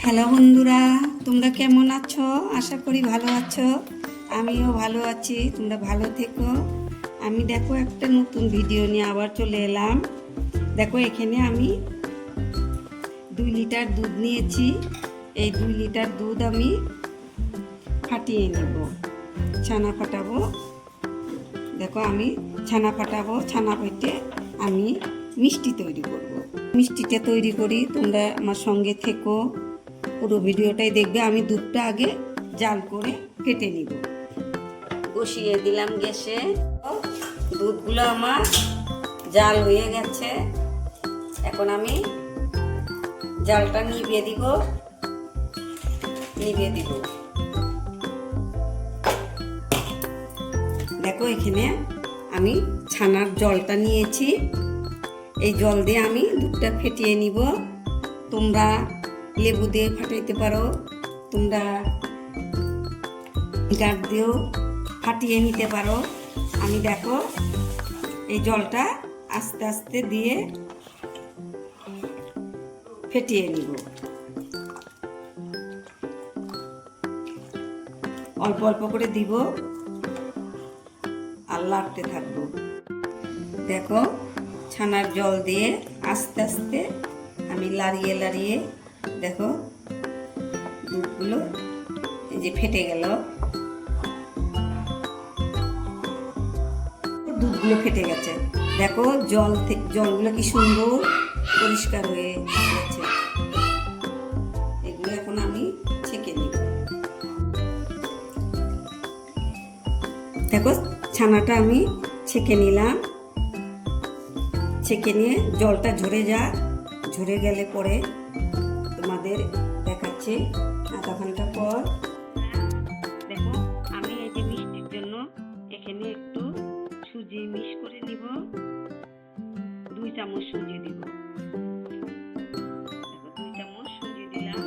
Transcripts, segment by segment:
Hello বন্ধুরা, তোমরা কেমন আছো? আশা করি ভালো আছো। আমিও ভালো আছি, তোমরা ভালো থেকো। আমি দেখো একটা নতুন ভিডিও নিয়ে আবার চলে এলাম। দেখো এখানে আমি 2 লিটার দুধ নিয়েছি। এই 2 লিটার দুধ আমি ফাটিয়ে নেব, ছানা ফাটাবো। দেখো আমি ছানা ফাটাবো, ছানা ফেটে আমি মিষ্টি তৈরি করব। মিষ্টিটা তৈরি করি, তোমরা আমার সঙ্গে থেকো, পুরো ভিডিওটাই দেখবে। আমি দুধটা আগে জাল করে কেটে নিব। বসিয়ে দিলাম গ্যাসে। দুধগুলো আমার জাল হয়ে গেছে। এখন আমি জালটা নিভিয়ে দিব। দেখো এখানে আমি ছানার জলটা নিয়েছি। এই জল দিয়ে আমি দুধটা ফেটিয়ে নিব। তোমরা লেবু দিয়ে ফাটাইতে পারো, তোমরা গাছ দিয়েও ফাটিয়ে নিতে পারো। আমি দেখো এই জলটা আস্তে আস্তে দিয়ে ফেটিয়ে নিব। অল্প অল্প করে দিব আর লাড়তে থাকবো। দেখো ছানার জল দিয়ে আস্তে আস্তে আমি লাড়িয়ে লাড়িয়ে, দেখো দুধগুলো এই যে ফেটে গেল। দুধগুলো ফেটে গেছে। দেখো জলগুলো কি সুন্দর পরিষ্কার হয়ে গেছে। এগুলো এখন আমি ছেঁকে নিব। দেখো ছানাটা আমি ছেঁকে নিলাম। ছেঁকে নিয়ে জলটা ঝরে গেলে পরে তোমাদের দেখাচ্ছি আধা ঘন্টা পর। দেখো আমি এই যে মিষ্টির জন্য এখানে একটু সুজি মিক্স করে নিব। 2 চামচ সুজি দিব। দেখো 2 চামচ সুজি দিলাম।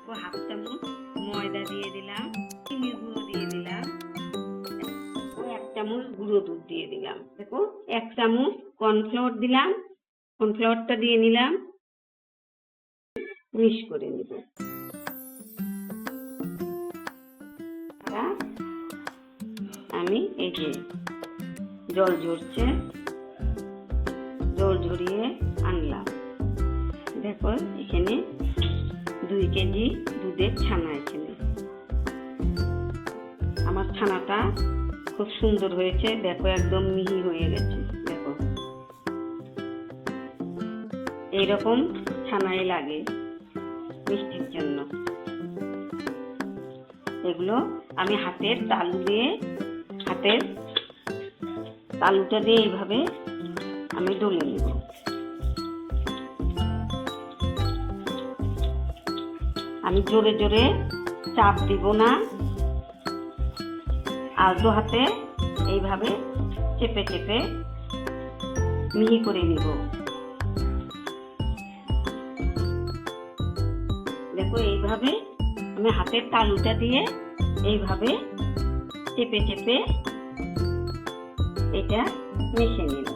1/2 চামচ ময়দা দিয়ে দিলাম। চিনির গুঁড়ো দিয়ে দিলাম। 1 চামচ গুঁড়ো দুধ দিয়ে দিলাম। দেখো 1 চামচ কর্নফ্লাওয়ার দিলাম। কর্নফ্লাওয়ারটা দিয়ে নিলাম, মিক্স করে নিব। আমি এই যে জল ঝরছে, জল ঝরিয়ে আনলাম। দেখো এখানে 2 কেজি দুধের ছানা। এখানে আমার ছানাটা খুব সুন্দর হয়েছে। দেখো একদম মিহি হয়ে গেছে। দেখো এইরকম ছানাই লাগে মিষ্টির জন্য। এগুলো আমি হাতের তালুটা দিয়ে এইভাবে আমি ডলে নেব। আমি জোরে জোরে চাপ দিব না, আলতো হাতে এইভাবে চেপে চেপে মিহি করে নিব। দেখো এইভাবে আমি হাতের তালুটা দিয়ে এইভাবে চেপে চেপে এটা মিশিয়ে নিব।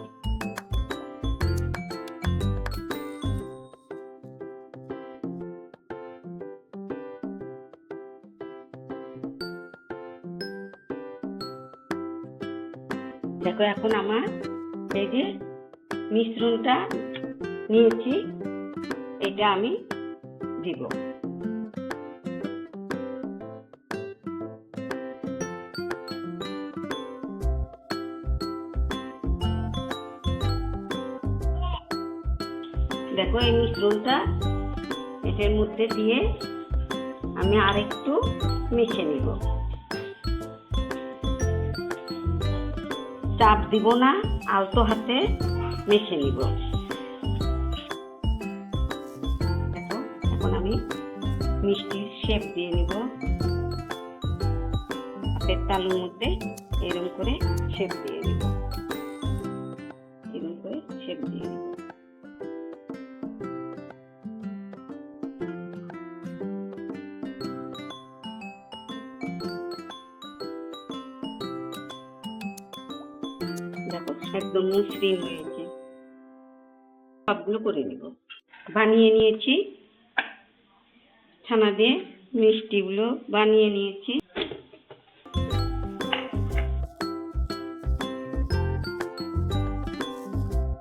দেখো এখন আমার এই যে মিশ্রণটা নিয়েছি, এটা আমি দিব। দেখো এই মিশ্রণটা এটার মধ্যে দিয়ে আমি আরেকটু মিশিয়ে নিব। চাপ দিব না, আলতো হাতে মিশিয়ে নিব। দেখো এখন আমি মিষ্টির শেপ দিয়ে নিব। হাতের তালুর মধ্যে এরকম করে শেপ দিয়ে নিব। এরকম করে শেপ দিয়ে নিব। দেখো একদম মসৃণ হয়েছে। সবগুলো করে নিব। বানিয়ে নিয়েছি ছানা দিয়ে মিষ্টিগুলো বানিয়ে নিয়েছি।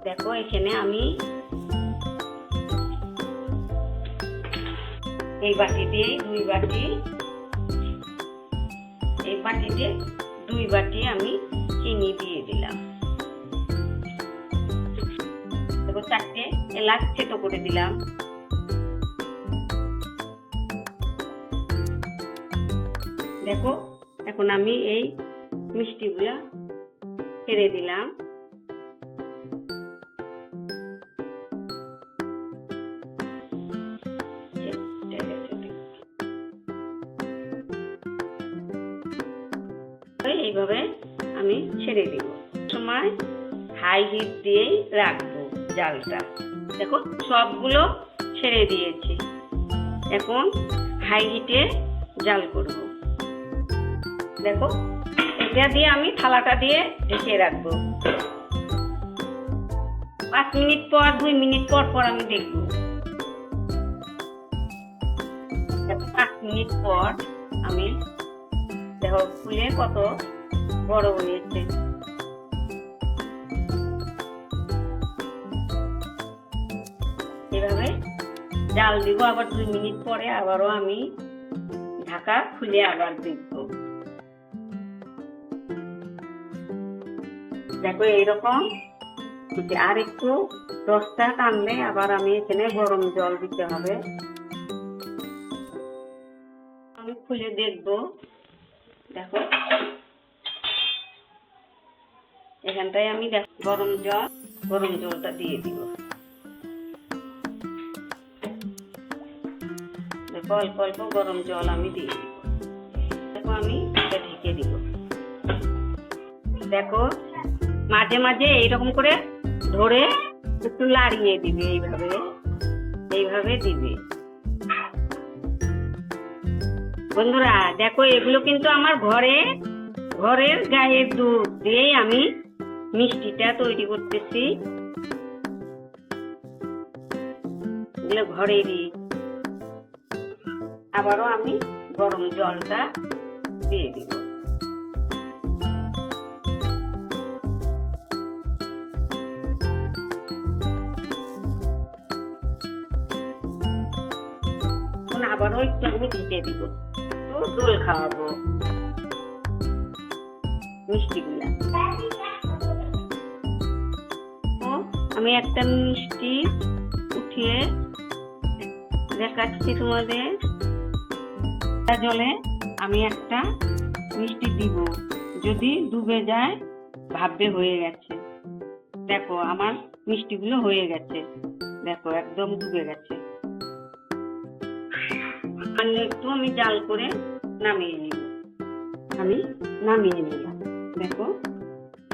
দেখো এখানে আমি এই বাটি দিয়ে 2 বাটি, এই বাটিতে 2 বাটি আমি চিনি দিয়ে দিলাম। দেখো 4টে এলাচ থেতো করে দিলাম। দেখো এখন আমি এই মিষ্টিগুলা ছেড়ে দিলাম। এইভাবে আমি ছেড়ে দিব। সময় হাই হিট দিয়েই রাখবো জালটা। দেখো সবগুলো ছেড়ে দিয়েছি। এখন হাই হিটে জাল করব। দেখো এটা দিয়ে আমি থালাটা দিয়ে ঢেকে রাখবো। 5 মিনিট পর 2 মিনিট পর পর আমি দেখবো। 5 মিনিট পর আমি দেখো ফুলে কত বড় হয়েছে। এভাবে জাল দিব। আবার 2 মিনিট পরে আবারও আমি ঢাকা খুলে আবার দেখবো। দেখো এইরকম আর একটু রসটা টানলে আবার আমি এখানে গরম জল দিতে হবে। আমি খুলে দেখবো। দেখো এখানটায় আমি গরম জলটা দিয়ে দিব। দেখো অল্প অল্প গরম জল আমি দিয়ে দিব। দেখো আমি এটা ঢেকে দিব। দেখো মাঝে মাঝে এইরকম করে ধরে একটু লাড়িয়ে দিবে। এইভাবে দিবে। বন্ধুরা দেখো এগুলো কিন্তু আমার ঘরের গায়ের দুধ দিয়েই আমি মিষ্টিটা তৈরি করতেছি। এগুলো ঘরেরই। আবারও আমি গরম জলটা দিয়ে দিব। আবারও একটু আমি ঢেকে দিব। তো দোল খাওয়াবো মিষ্টিগুলা। আমি একটা মিষ্টি উঠিয়ে দেখাচ্ছি তোমাদের। জলে আমি একটা মিষ্টি দিব। যদি ডুবে যায় ভাববে হয়ে গেছে। দেখো আমার মিষ্টিগুলো হয়ে গেছে। দেখো একদম ডুবে গেছে। একটু আমি জাল করে নামিয়ে নিব। আমি নামিয়ে নিলাম। দেখো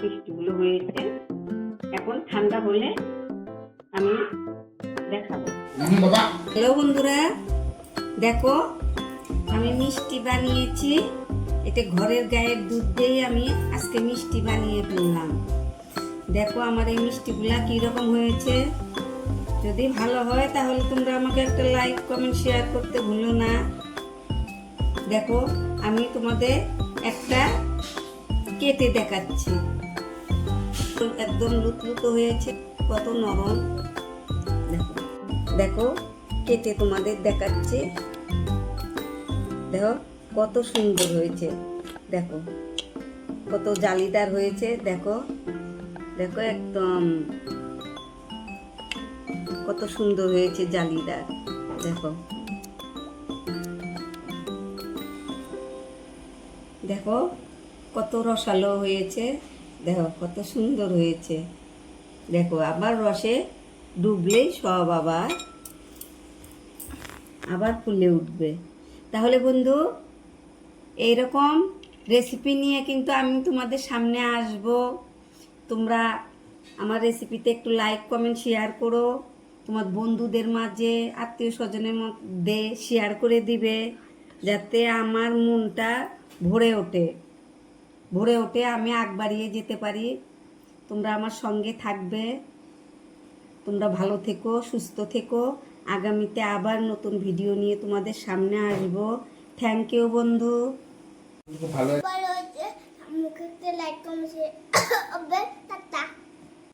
মিষ্টিগুলো হয়েছে। এখন ঠান্ডা হলে আমি দেখাবো। হ্যালো বন্ধুরা, দেখো আমি মিষ্টি বানিয়েছি। এটা ঘরের গায়ের দুধ দিয়ে আমি আজকে মিষ্টি বানিয়ে ফেললাম। দেখো আমার এই মিষ্টিগুলা কিরকম হয়েছে। যদি ভালো হয় তাহলে তোমরা আমাকে একটা লাইক কমেন্ট শেয়ার করতে ভুলো না। দেখো আমি তোমাদের একটা কেটে দেখাচ্ছি। একদম লুতলুতো হয়েছে, কত নরম। দেখো কেটে তোমাদের দেখাচ্ছি। দেখো কত সুন্দর হয়েছে। দেখো কত জালিদার হয়েছে। দেখো দেখো একদম কত সুন্দর হয়েছে জালিদার। দেখো দেখো কত রসালো হয়েছে। দেখো কত সুন্দর হয়েছে। দেখো আবার রসে ডুবলেই সব আবার ফুলে উঠবে। তাহলে বন্ধু এইরকম রেসিপি নিয়ে কিন্তু আমি তোমাদের সামনে আসব। তোমরা আমার রেসিপিতে একটু লাইক কমেন্ট শেয়ার করো। তোমার বন্ধুদের মাঝে আত্মীয় স্বজনের মধ্যে শেয়ার করে দিবে, যাতে আমার মনটা ভরে ওঠে আমি আগ বাড়িয়ে যেতে পারি। তোমরা আমার সঙ্গে থাকবে। তোমরা ভালো থেকো, সুস্থ থেকো। আগামীতে আবার নতুন ভিডিও নিয়ে তোমাদের সামনে আসবো। থ্যাংক ইউ বন্ধু। ভালো হয়েছে, আমাকে লাইক কমেন্ট টাটা।